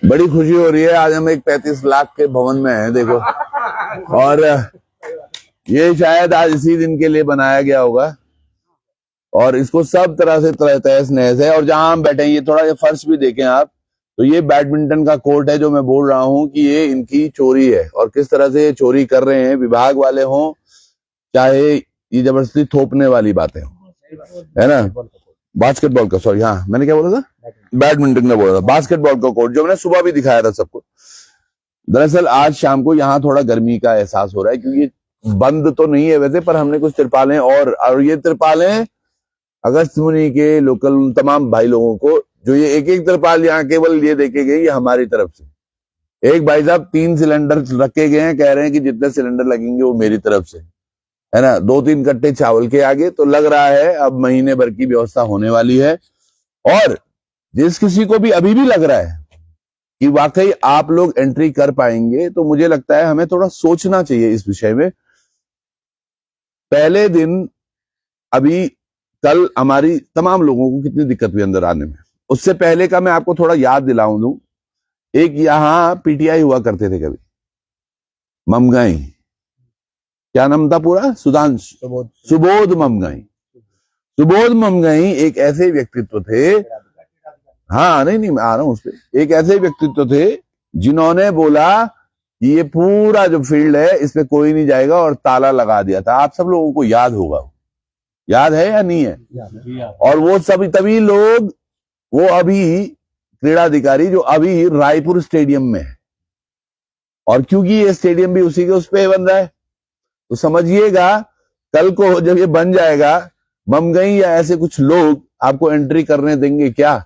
बड़ी खुशी हो रही है। आज हम एक 35 लाख के भवन में हैं, देखो। और ये शायद आज इसी दिन के लिए बनाया गया होगा और इसको सब तरह से तहस नहस है। और जहां हम बैठे हैं, ये थोड़ा ये फर्श भी देखें आप, तो ये बैडमिंटन का कोर्ट है। जो मैं बोल रहा हूं कि ये इनकी चोरी है और किस तरह से ये चोरी कर रहे हैं, विभाग वाले हों चाहे ये जबरदस्ती थोपने वाली बातें हो, है ना। बास्केटबॉल का, सॉरी, हाँ मैंने क्या बोला था, बैडमिंटन का बोला था, बास्केटबॉल का कोर्ट जो मैंने सुबह भी दिखाया था सबको। दरअसल आज शाम को यहाँ थोड़ा गर्मी का एहसास हो रहा है, क्योंकि बंद तो नहीं है वैसे, पर हमने कुछ तिरपालें और ये तिरपालें अगस्त मुनि के लोकल तमाम भाई लोगों को, जो ये एक एक तिरपाल यहाँ केवल ये देखे गए, ये हमारी तरफ से। एक भाई साहब 3 सिलेंडर रखे गए हैं, कह रहे हैं कि जितने सिलेंडर लगेंगे वो मेरी तरफ से, है ना। 2-3 कट्टे चावल के आगे, तो लग रहा है अब महीने भर की व्यवस्था होने वाली है। और जिस किसी को भी अभी भी लग रहा है कि वाकई आप लोग एंट्री कर पाएंगे, तो मुझे लगता है हमें थोड़ा सोचना चाहिए इस विषय में। पहले दिन अभी कल हमारी तमाम लोगों को कितनी दिक्कत हुई अंदर आने में। उससे पहले का मैं आपको थोड़ा याद दिलाऊं दूं, एक यहां पीटीआई हुआ करते थे कभी, ममगाई, क्या नाम था पूरा, सुबोध ममगाई। सुबोध ममगाई एक ऐसे व्यक्तित्व थे, हाँ नहीं मैं आ रहा हूं उस पर। एक ऐसे व्यक्तित्व थे जिन्होंने बोला कि ये पूरा जो फील्ड है इसमें कोई नहीं जाएगा, और ताला लगा दिया था। आप सब लोगों को याद होगा, याद है या नहीं है। और वो सभी तभी लोग, वो अभी क्रीड़ाधिकारी जो अभी रायपुर स्टेडियम में है, और क्योंकि ये स्टेडियम भी उसी के उस पे बन रहा है, तो समझिएगा कल को जब ये बन जाएगा, ममगई या ऐसे कुछ लोग आपको एंट्री करने देंगे क्या?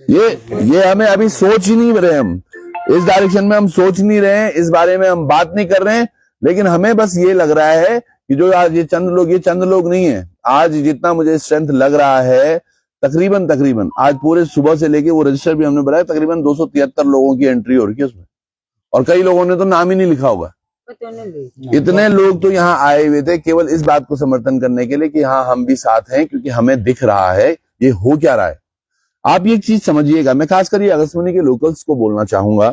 ये हमें अभी सोच ही नहीं रहे, हम इस डायरेक्शन में हम सोच नहीं रहे हैं, इस बारे में हम बात नहीं कर रहे हैं। लेकिन हमें बस ये लग रहा है कि जो आज ये चंद लोग नहीं है। आज जितना मुझे स्ट्रेंथ लग रहा है, तकरीबन आज पूरे सुबह से लेके वो रजिस्टर भी हमने बनाया, तकरीबन 273 लोगों की एंट्री हो रही है उसमें, और कई लोगों ने तो नाम ही नहीं लिखा होगा। इतने लोग तो यहाँ आए हुए थे केवल इस बात को समर्थन करने के लिए कि हाँ हम भी साथ हैं, क्योंकि हमें दिख रहा है ये हो क्या रहा है। आप ये चीज समझिएगा, मैं खासकर ये अगस्त मुनि के लोकल्स को बोलना चाहूंगा,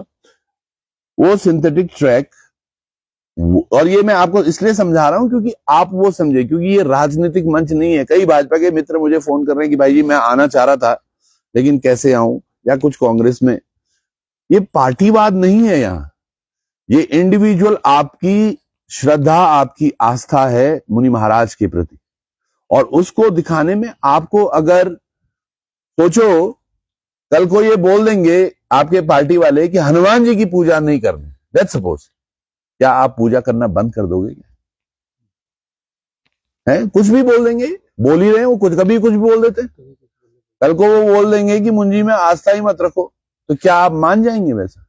वो सिंथेटिक ट्रैक, और ये मैं आपको इसलिए समझा रहा हूं क्योंकि आप वो समझे, क्योंकि ये राजनीतिक मंच नहीं है। कई भाजपा के मित्र मुझे फोन कर रहे हैं कि भाई जी मैं आना चाह रहा था लेकिन कैसे आऊं, या कुछ कांग्रेस में। ये पार्टीवाद नहीं है यहाँ, ये इंडिविजुअल आपकी श्रद्धा, आपकी आस्था है मुनि महाराज के प्रति, और उसको दिखाने में आपको, अगर सोचो कल को ये बोल देंगे आपके पार्टी वाले कि हनुमान जी की पूजा नहीं करनी, लेट्स सपोज, क्या आप पूजा करना बंद कर दोगे क्या? है कुछ भी बोल देंगे, बोल ही रहे हैं वो, कुछ कभी कुछ भी बोल देते। कल को वो बोल देंगे कि मुंजी में आस्था ही मत रखो, तो क्या आप मान जाएंगे? वैसा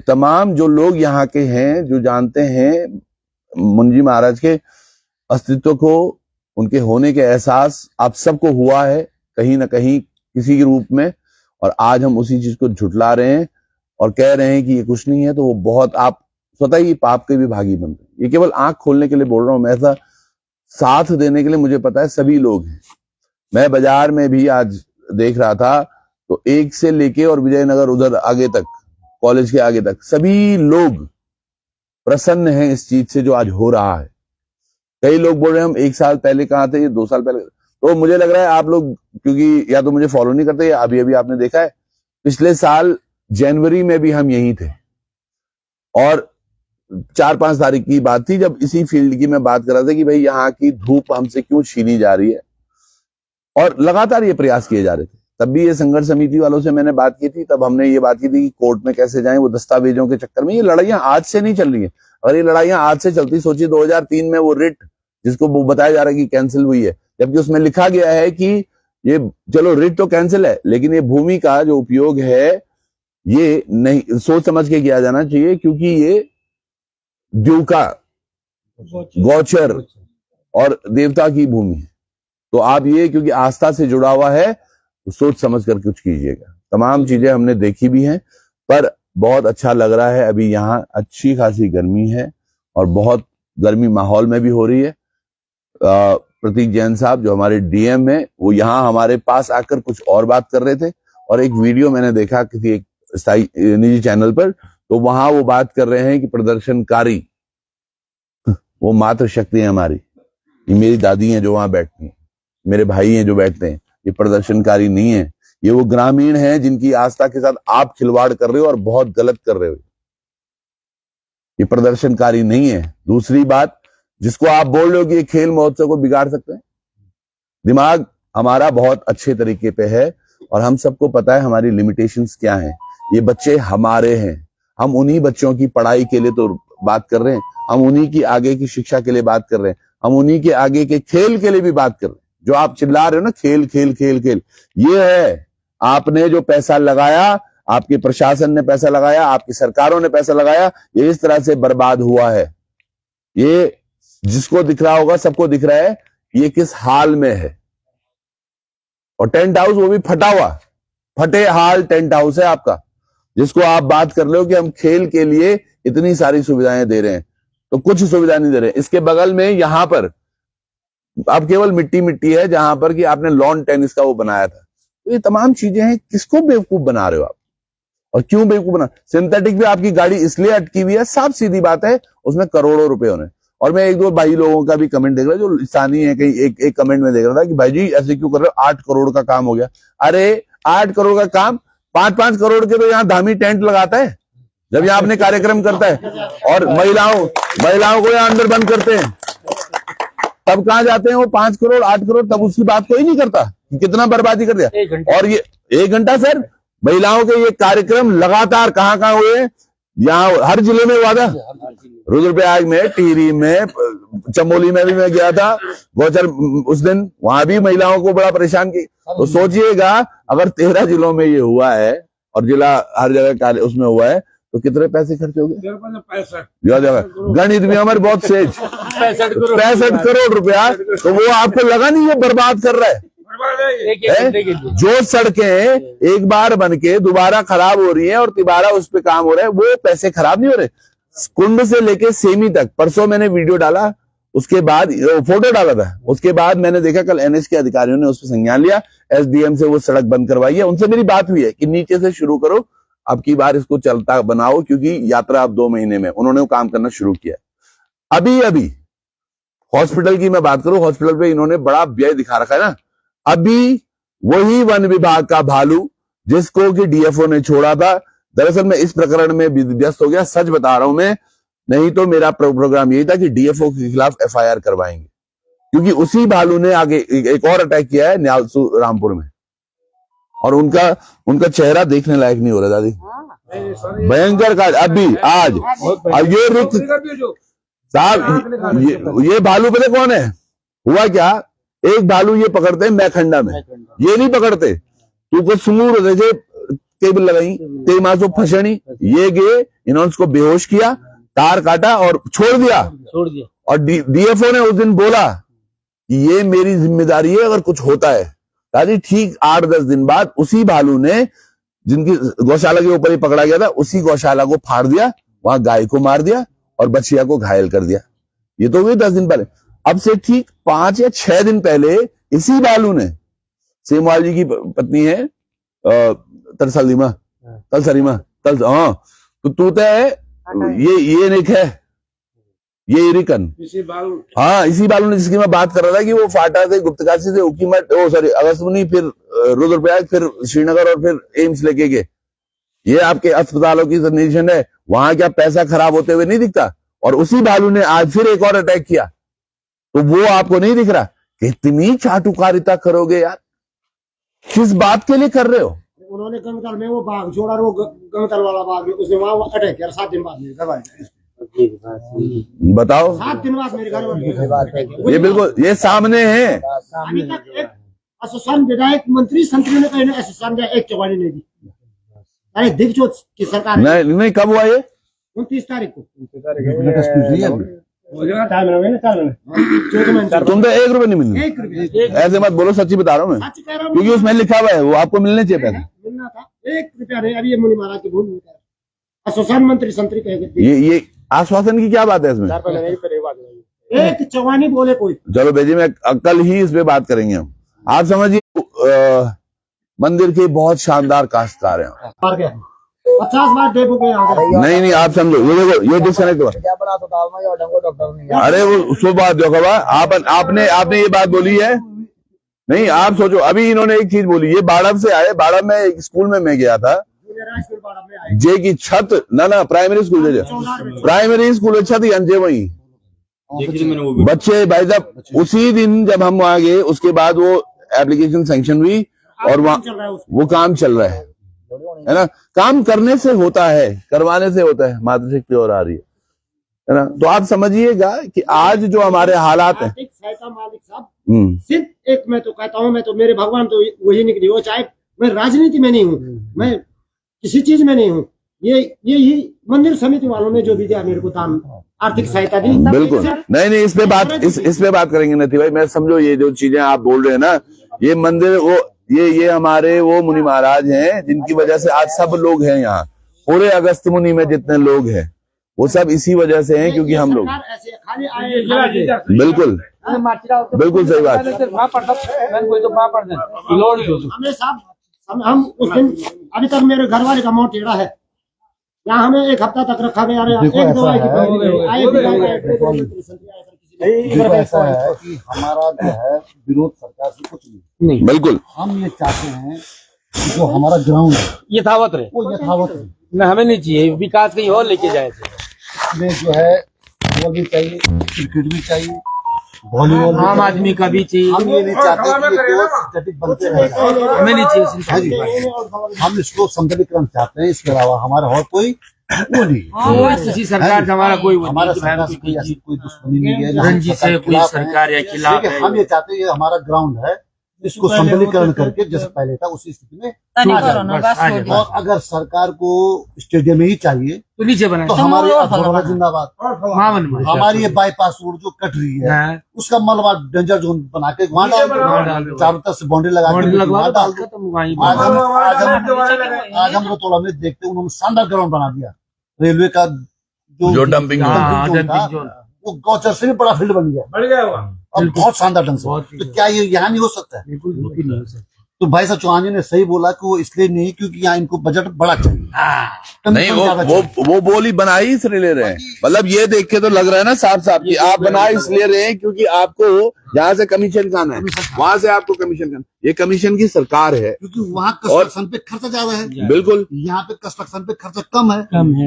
तमाम जो लोग यहाँ के हैं, जो जानते हैं मुंजी महाराज के अस्तित्व को, उनके होने के एहसास आप सबको हुआ है कहीं ना कहीं किसी के रूप में, और आज हम उसी चीज को झुटला रहे हैं और कह रहे हैं कि ये कुछ नहीं है, तो वो बहुत, आप स्वतः ही पाप के भी भागी बन रहे हैं। ये केवल आंख खोलने के लिए बोल रहा हूं मैं, ऐसा साथ देने के लिए मुझे पता है सभी लोग हैं। मैं बाजार में भी आज देख रहा था, तो 1 से लेके और विजयनगर उधर आगे तक, कॉलेज के आगे तक, सभी लोग प्रसन्न हैं इस चीज से जो आज हो रहा है। कई लोग बोल रहे हैं हम 1 साल पहले कहाँ थे, ये 2 साल पहले। तो मुझे लग रहा है आप लोग, क्योंकि या तो मुझे फॉलो नहीं करते, या अभी आपने देखा है, पिछले साल जनवरी में भी हम यहीं थे, और 4-5 तारीख की बात थी जब इसी फील्ड की मैं बात कर रहा था कि भाई यहाँ की धूप हमसे क्यों छीनी जा रही है, और लगातार ये प्रयास किए जा रहे थे। तब भी ये संघर्ष समिति वालों से मैंने बात की थी, तब हमने ये बात की थी कि कोर्ट में कैसे जाएं, वो दस्तावेजों के चक्कर में। ये लड़ाइयां आज से नहीं चल रही है। अगर ये लड़ाइयां आज से चलती, सोचिए 2003 में वो रिट जिसको वो बताया जा रहा है कि कैंसिल हुई है, जबकि उसमें लिखा गया है कि ये, चलो रिट तो कैंसिल है, लेकिन ये भूमि का जो उपयोग है ये नहीं, सोच समझ के किया जाना चाहिए, क्योंकि ये द्यूका, गौचर और देवता की भूमि है। तो आप ये, क्योंकि आस्था से जुड़ा हुआ है, तो सोच समझ कर कुछ कीजिएगा। तमाम चीजें हमने देखी भी हैं, पर बहुत अच्छा लग रहा है। अभी यहाँ अच्छी खासी गर्मी है, और बहुत गर्मी माहौल में भी हो रही है। प्रतीक जैन साहब जो हमारे डीएम है, वो यहाँ हमारे पास आकर कुछ और बात कर रहे थे, और एक वीडियो मैंने देखा किसी एक निजी चैनल पर, तो वहां वो बात कर रहे हैं कि प्रदर्शनकारी वो मात्र शक्ति है हमारी, ये मेरी दादी हैं जो वहां बैठती हैं, मेरे भाई हैं जो बैठते हैं, ये प्रदर्शनकारी नहीं है, ये वो ग्रामीण हैं जिनकी आस्था के साथ आप खिलवाड़ कर रहे हो और बहुत गलत कर रहे हो, ये प्रदर्शनकारी नहीं है। दूसरी बात, जिसको आप बोल रहे हो कि ये खेल महोत्सव को बिगाड़ सकते हैं, दिमाग हमारा बहुत अच्छे तरीके पे है और हम सबको पता है हमारी लिमिटेशंस क्या हैं। ये बच्चे हमारे हैं, हम उन्हीं बच्चों की पढ़ाई के लिए तो बात कर रहे हैं, हम उन्हीं की आगे की शिक्षा के लिए बात कर रहे हैं, हम उन्हीं के आगे के खेल के लिए भी बात कर रहे हैं। जो आप चिल्ला रहे हो ना खेल खेल खेल खेल, ये है आपने जो पैसा लगाया, आपके प्रशासन ने पैसा लगाया, आपकी सरकारों ने पैसा लगाया, ये इस तरह से बर्बाद हुआ है। ये जिसको दिख रहा होगा सबको दिख रहा है ये किस हाल में है। और टेंट हाउस वो भी फटा हुआ, फटे हाल टेंट हाउस है आपका, जिसको आप बात कर रहे हो कि हम खेल के लिए इतनी सारी सुविधाएं दे रहे हैं, तो कुछ सुविधा नहीं दे रहे। इसके बगल में यहां पर अब केवल मिट्टी मिट्टी है, जहां पर कि आपने लॉन टेनिस का वो बनाया था। तो ये तमाम चीजें हैं, किसको बेवकूफ बना रहे हो आप और क्यों बेवकूफ बना। सिंथेटिक भी आपकी गाड़ी इसलिए अटकी हुई है, साफ सीधी बात है, उसमें करोड़ों रुपए होने। और मैं एक दो भाई लोगों का भी कमेंट देख रहा जो स्थानीय है, कहीं एक कमेंट में देख रहा था कि भाई जी ऐसे क्यों कर रहे हो, 8 करोड़ का काम हो गया। अरे 8 करोड़ का काम 5-5 करोड़ के तो यहाँ धामी टेंट लगाता है जब यहाँ अपने कार्यक्रम करता है, और महिलाओं को यहाँ अंदर बंद करते हैं, तब कहां जाते हैं वो 5 करोड़ 8 करोड़, तब उसकी बात कोई नहीं करता कितना बर्बादी कर दिया। और ये 1 घंटा सर, महिलाओं के ये कार्यक्रम लगातार कहां हुए, यहाँ हर जिले में हुआ था, रुद्रप्रयाग में, टिहरी में, चमोली में भी मैं गया था गौचर उस दिन, वहां भी महिलाओं को बड़ा परेशान की। तो सोचिएगा अगर 13 जिलों में ये हुआ है और जिला हर जगह उसमें हुआ है, तो कितने पैसे खर्च हो गए। गणित भी हमारे बहुत सेज, 65 करोड़ रुपया, तो वो आपको लगा नहीं ये बर्बाद कर रहा है। जो सड़कें एक बार बन के दोबारा खराब हो रही है और दोबारा उस पे काम हो रहा है, वो पैसे खराब नहीं हो रहे। कुंड से लेके सेमी तक, परसों मैंने वीडियो डाला, उसके बाद फोटो डाला था, उसके बाद मैंने देखा कल एनएच के अधिकारियों ने उस पर संज्ञान लिया, एसडीएम से वो सड़क बंद करवाई है। उनसे मेरी बात हुई है कि नीचे से शुरू करो, अब की बार इसको चलता बनाओ, क्योंकि यात्रा अब 2 महीने में, उन्होंने वो काम करना शुरू किया। अभी हॉस्पिटल की मैं बात करूं, हॉस्पिटल पे इन्होंने बड़ा व्यय दिखा रखा है ना। अभी वही वन विभाग का भालू जिसको कि डीएफओ ने छोड़ा था, दरअसल मैं इस प्रकरण में व्यस्त हो गया, सच बता रहा हूं मैं, नहीं तो मेरा प्रोग्राम यही था कि डीएफओ के खिलाफ एफआईआर करवाएंगे, क्योंकि उसी भालू ने आगे एक और अटैक किया है न्यालसू रामपुर में, और उनका चेहरा देखने लायक नहीं हो रहा दादी, भयंकर का। अभी आज अब ये रुक साहब, ये भालू पता कौन है, हुआ क्या, एक भालू ये पकड़ते हैं मैखंडा में, ये नहीं पकड़ते तू को सुमूर जैसे टेबल लगाई ते मासो फसनी, ये गए इन्होंने उसको बेहोश किया, तार काटा और छोड़ दिया। और डीएफओ ने उस दिन बोला कि ये मेरी जिम्मेदारी है अगर कुछ होता है। दादी ठीक 8-10 दिन बाद उसी भालू ने, जिनकी गौशाला के ऊपर ही पकड़ा गया था, उसी गौशाला को फाड़ दिया, वहां गाय को मार दिया और बछिया को घायल कर दिया। ये तो हुई 10 दिन पहले। अब से ठीक 5 या 6 दिन पहले इसी भालू ने, सेमवाल जी की पत्नी है तलसरीमा, हाँ, तो तूते ये निक है, ये इरिकन, हाँ इसी बालू ने, जिसकी मैं बात कर रहा था कि वो फाटा से, गुप्तकाशी से, उकीमठ, अगस्तमुनी, फिर रुद्रप्रयाग, फिर श्रीनगर और फिर एम्स लेके गए। ये आपके अस्पतालों की कंडीशन है, वहां क्या पैसा खराब होते हुए नहीं दिखता। और उसी भालू ने आज फिर एक और अटैक किया, तो वो आपको नहीं दिख रहा। कितनी चाटुकारिता करोगे यार, किस बात के लिए कर रहे हो। उन्होंने गंगतल में वो बाघ छोड़ा, वो गंगतल वाला बाघ, उसने वहां अटैक किया, 7 दिन बाद मेरे घर, बताओ 7 दिन बाद मेरे घर। ये बिल्कुल ये सामने है। अभी तक एक एसोसिएशन विधायक मंत्री संतरी ने कहीं एसोसिएशन एक चौबानी नहीं दी। अरे दिग्विजय की सरकार नहीं कब हुआ ये, 29 तारीख को। तुम तो 1 रुपए नहीं मिले, ऐसे मत बोलो, सच्ची बता रहा हूँ मैं, क्योंकि उसमें लिखा हुआ है वो आपको मिलने चाहिए पैसा। मिलना था 1 रुपया नहीं। अभी ये मुनि महाराज की भूल नहीं कर, एसोसिएशन मंत्री संतरी कहेगा ये आश्वासन की क्या बात है इसमें, एक चौवानी बोले कोई। चलो बेजी मैं कल ही इस पे बात करेंगे हम। आप समझिए मंदिर के बहुत शानदार काश्तकार हैं, 50 बार डेपो पे आ गए। नहीं नहीं, आप समझो, ये देखो, ये डिस्कनेक्ट हुआ। क्या बड़ा अस्पताल में डॉक्टर नहीं अरे वो उसको बात जो कहा आपने ये बात बोली है। नहीं, आप सोचो, अभी इन्होंने एक चीज बोली, ये बाड़म से आए, बाड़म में एक स्कूल में मैं गया था, जे की छत ना प्राइमरी स्कूल छत ही अंजे वही बच्चे भाई साहब। उसी दिन जब हम वहां गए, उसके बाद वो एप्लीकेशन सैंक्शन हुई और वहाँ वो काम चल रहा है ना। काम करने से होता है, करवाने से होता है। मातृशक्ति और आ रही है ना। तो आप समझिएगा कि आज जो हमारे हालात हैं, मालिक साहब, सिर्फ एक मैं तो कहता हूँ, मैं तो मेरे भगवान तो वही निकली हो, चाहे मैं राजनीति में नहीं हूँ, मैं किसी चीज में नहीं हूँ। ये मंदिर समिति वालों ने जो भी दिया मेरे को दान, आर्थिक सहायता दी। बिल्कुल नहीं, इस पे बात करेंगे नथी भाई। मैं समझो, ये जो चीजें आप बोल रहे हैं ना, ये मंदिर वो ये हमारे वो मुनि महाराज हैं, जिनकी वजह से आज सब लोग हैं यहाँ। पूरे अगस्त मुनि में जितने लोग हैं वो सब इसी वजह से हैं, क्योंकि हम लोग बिल्कुल सही बात। हम उस दिन अभी तक मेरे घर वाले का मुंह टेढ़ा है, यहाँ हमें एक हफ्ता तक रखा गया। ऐसा है कि हमारा जो है विरोध सरकार से कुछ नहीं, बिल्कुल हम ये चाहते हैं कि जो हमारा ग्राउंड है यथावत रहे, वो यथावत रहे। न हमें नहीं चाहिए विकास कहीं और लेके जाए। में जो है वो भी चाहिए, क्रिकेट भी चाहिए, वॉलीबॉल आम आदमी का भी चाहिए। हम ये नहीं चाहते कि ये केवल स्टैटिक बनते रहेगा, हमें नहीं चाहिए। हम इसको संतुलिकरण चाहते हैं। इसके अलावा हमारा और कोई वो नहीं, किसी सरकार से हमारा कोई हमारा सरकार से कोई ऐसी कोई दुश्मनी नहीं है, रंजिश से कोई सरकार या खिलाफ है। हम ये चाहते हैं ये हमारा ग्राउंड है, इसको संतुलिकरण करके जैसे पहले था उसी स्थिति में। और अगर सरकार को स्टेडियम ही चाहिए तो नीचे बनाए, तो हमारी जिंदाबाद। हमारी ये बाईपास रोड जो कट रही है उसका मलबा डेंजर जोन बना के वहाँ डाल दो, चारों तरफ से बाउंड्री लगा डाल दो। आज हम रोतोड़ा में देखते हैं, उन्होंने शानदार ग्राउंड बना दिया। रेलवे का जो डंपिंग जोन, वो गौचर से भी बड़ा फील्ड बन गया और बहुत शानदार ढंग से। तो क्या ये यहाँ नहीं हो सकता है? बिल्कुल नहीं हो सकता। तो भाई साहब चौहान जी ने सही बोला कि वो इसलिए नहीं क्योंकि यहाँ इनको बजट बड़ा चाहिए। नहीं, वो बोली बना ही इसलिए ले रहे हैं। मतलब ये देख के तो लग रहा है ना साफ साफ कि आप बना इसलिए रहे हैं क्योंकि आपको जहाँ से कमीशन खाना है वहां से आपको कमीशन खाना। ये कमीशन की सरकार है, क्योंकि वहाँ कंस्ट्रक्शन पे खर्चा ज्यादा है। बिल्कुल, यहाँ पे कंस्ट्रक्शन पे खर्चा कम है।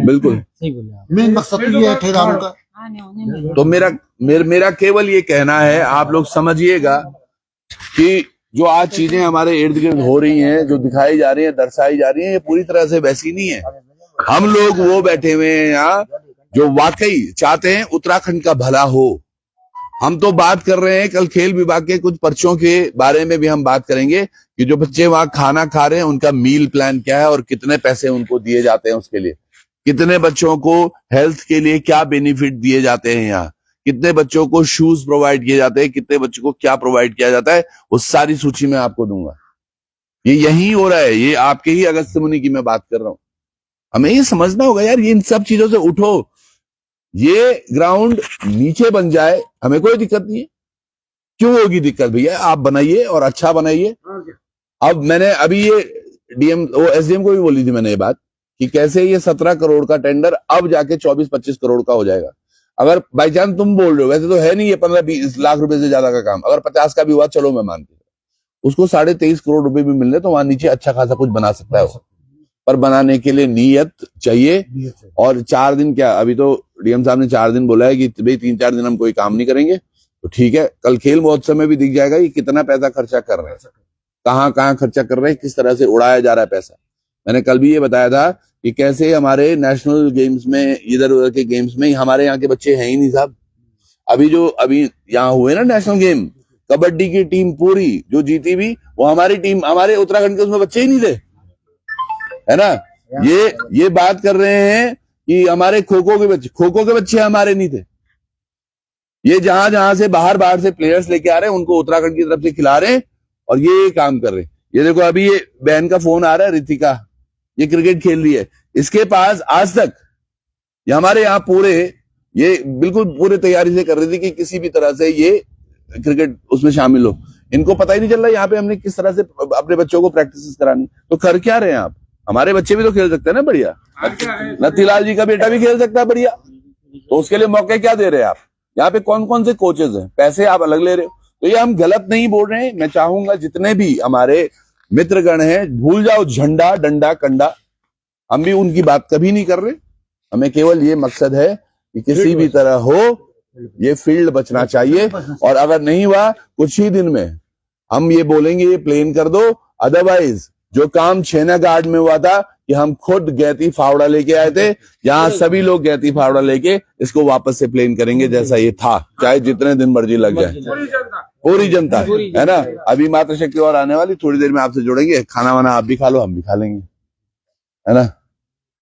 बिल्कुल सही बोले। मेन मकसद ये है ठेकेदारों का। तो मेरा केवल ये कहना है, आप लोग समझिएगा कि जो आज चीजें हमारे इर्द गिर्द हो रही हैं, जो दिखाई जा रही हैं, दर्शाई जा रही हैं, ये पूरी तरह से वैसी नहीं है। हम लोग वो बैठे हुए हैं यहाँ जो वाकई चाहते हैं उत्तराखंड का भला हो। हम तो बात कर रहे हैं, कल खेल विभाग के कुछ पर्चों के बारे में भी हम बात करेंगे कि जो बच्चे वहां खाना खा रहे हैं उनका मील प्लान क्या है और कितने पैसे उनको दिए जाते हैं उसके लिए, कितने बच्चों को हेल्थ के लिए क्या बेनिफिट दिए जाते हैं, यहाँ कितने बच्चों को शूज प्रोवाइड किए जाते हैं, कितने बच्चों को क्या प्रोवाइड किया जाता है, वो सारी सूची मैं आपको दूंगा। ये यही हो रहा है, ये आपके ही अगस्त मुनि की मैं बात कर रहा हूं। हमें ये समझना होगा यार, ये इन सब चीजों से उठो। ये ग्राउंड नीचे बन जाए, हमें कोई दिक्कत नहीं है। क्यों होगी दिक्कत भैया? आप बनाइए और अच्छा बनाइए। अब मैंने अभी ये एसडीएम को भी बोली थी मैंने ये बात कि कैसे ये 17 करोड़ का टेंडर अब जाके 24-25 करोड़ का हो जाएगा। अगर बाई चांस तुम बोल रहे हो, वैसे तो है नहीं ये 15-20 लाख रुपए से ज्यादा का काम, अगर 50 का भी हुआ चलो मैं मानती हूँ, उसको 23.5 करोड़ रुपए भी मिल रहे तो वहां नीचे अच्छा खासा कुछ बना सकता है वो। पर बनाने के लिए नीयत चाहिए। और 4 दिन क्या, अभी तो डीएम साहब ने 4 दिन बोला है कि भाई 3-4 दिन हम कोई काम नहीं करेंगे, तो ठीक है। कल खेल महोत्सव में भी दिख जाएगा कि कितना पैसा खर्चा कर रहे हैं, कहाँ खर्चा कर रहे हैं, किस तरह से उड़ाया जा रहा है पैसा। मैंने कल भी ये बताया था कि कैसे हमारे नेशनल गेम्स में, इधर उधर के गेम्स में हमारे यहाँ के बच्चे हैं ही नहीं साहब। अभी यहाँ हुए ना नेशनल गेम, कबड्डी की टीम पूरी जो जीती भी वो हमारी टीम, हमारे उत्तराखंड के उसमें बच्चे ही नहीं थे, है ना। ये बात कर रहे हैं कि हमारे खो खो के बच्चे हमारे नहीं थे। ये जहां से बाहर से प्लेयर्स लेके आ रहे हैं उनको उत्तराखंड की तरफ से खिला रहे हैं और ये काम कर रहे हैं। ये देखो अभी ये बहन का फोन आ रहा है, रितिका, ये क्रिकेट खेल रही है, इसके पास आज तक ये हमारे यहाँ पूरे ये बिल्कुल पूरे तैयारी से कर रही थी कि किसी भी तरह से ये क्रिकेट उसमें शामिल हो। इनको पता ही नहीं चल रहा यहाँ पे हमने किस तरह से अपने बच्चों को प्रैक्टिस करानी। तो कर क्या रहे हैं आप? हमारे बच्चे भी तो खेल सकते हैं ना बढ़िया, नथीलाल जी का बेटा भी खेल सकता है बढ़िया। तो उसके लिए मौके क्या दे रहे हैं आप? यहाँ पे कौन कौन से कोचेज हैं, पैसे आप अलग ले रहे हो। तो ये हम गलत नहीं बोल रहे हैं। मैं चाहूंगा जितने भी हमारे मित्रगण हैं, भूल जाओ झंडा डंडा कंडा, हम भी उनकी बात कभी नहीं कर रहे। हमें केवल ये मकसद है कि किसी भी तरह हो ये फील्ड बचना चाहिए, और अगर नहीं हुआ कुछ ही दिन में हम ये बोलेंगे ये प्लेन कर दो। अदरवाइज जो काम छेना गार्ड में हुआ था कि हम खुद गैती फावड़ा लेके आए थे, यहाँ सभी लोग गैती फावड़ा लेके इसको वापस से प्लेन करेंगे जैसा ये था, चाहे जितने दिन मर्जी लग जाए। पूरी जनता है ना। अभी मातृशक्ति और आने वाली, थोड़ी देर में आपसे जुड़ेंगे, खाना वाना आप भी खा लो हम भी खा लेंगे, है ना।